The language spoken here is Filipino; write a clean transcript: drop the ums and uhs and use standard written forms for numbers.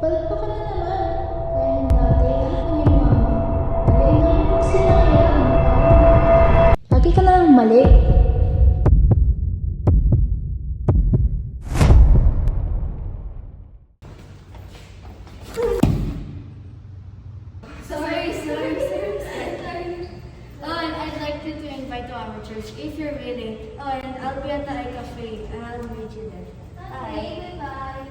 Palpa ka na naman. Kaya nang dati, ano pa niya mama? Mali na naman sila yan. Lagi ka na lang mali. Sorry. Oh, and I'd like you to invite to our church if you're willing. Oh, and I'll be at the cafe. I'll meet you there. Okay, bye-bye.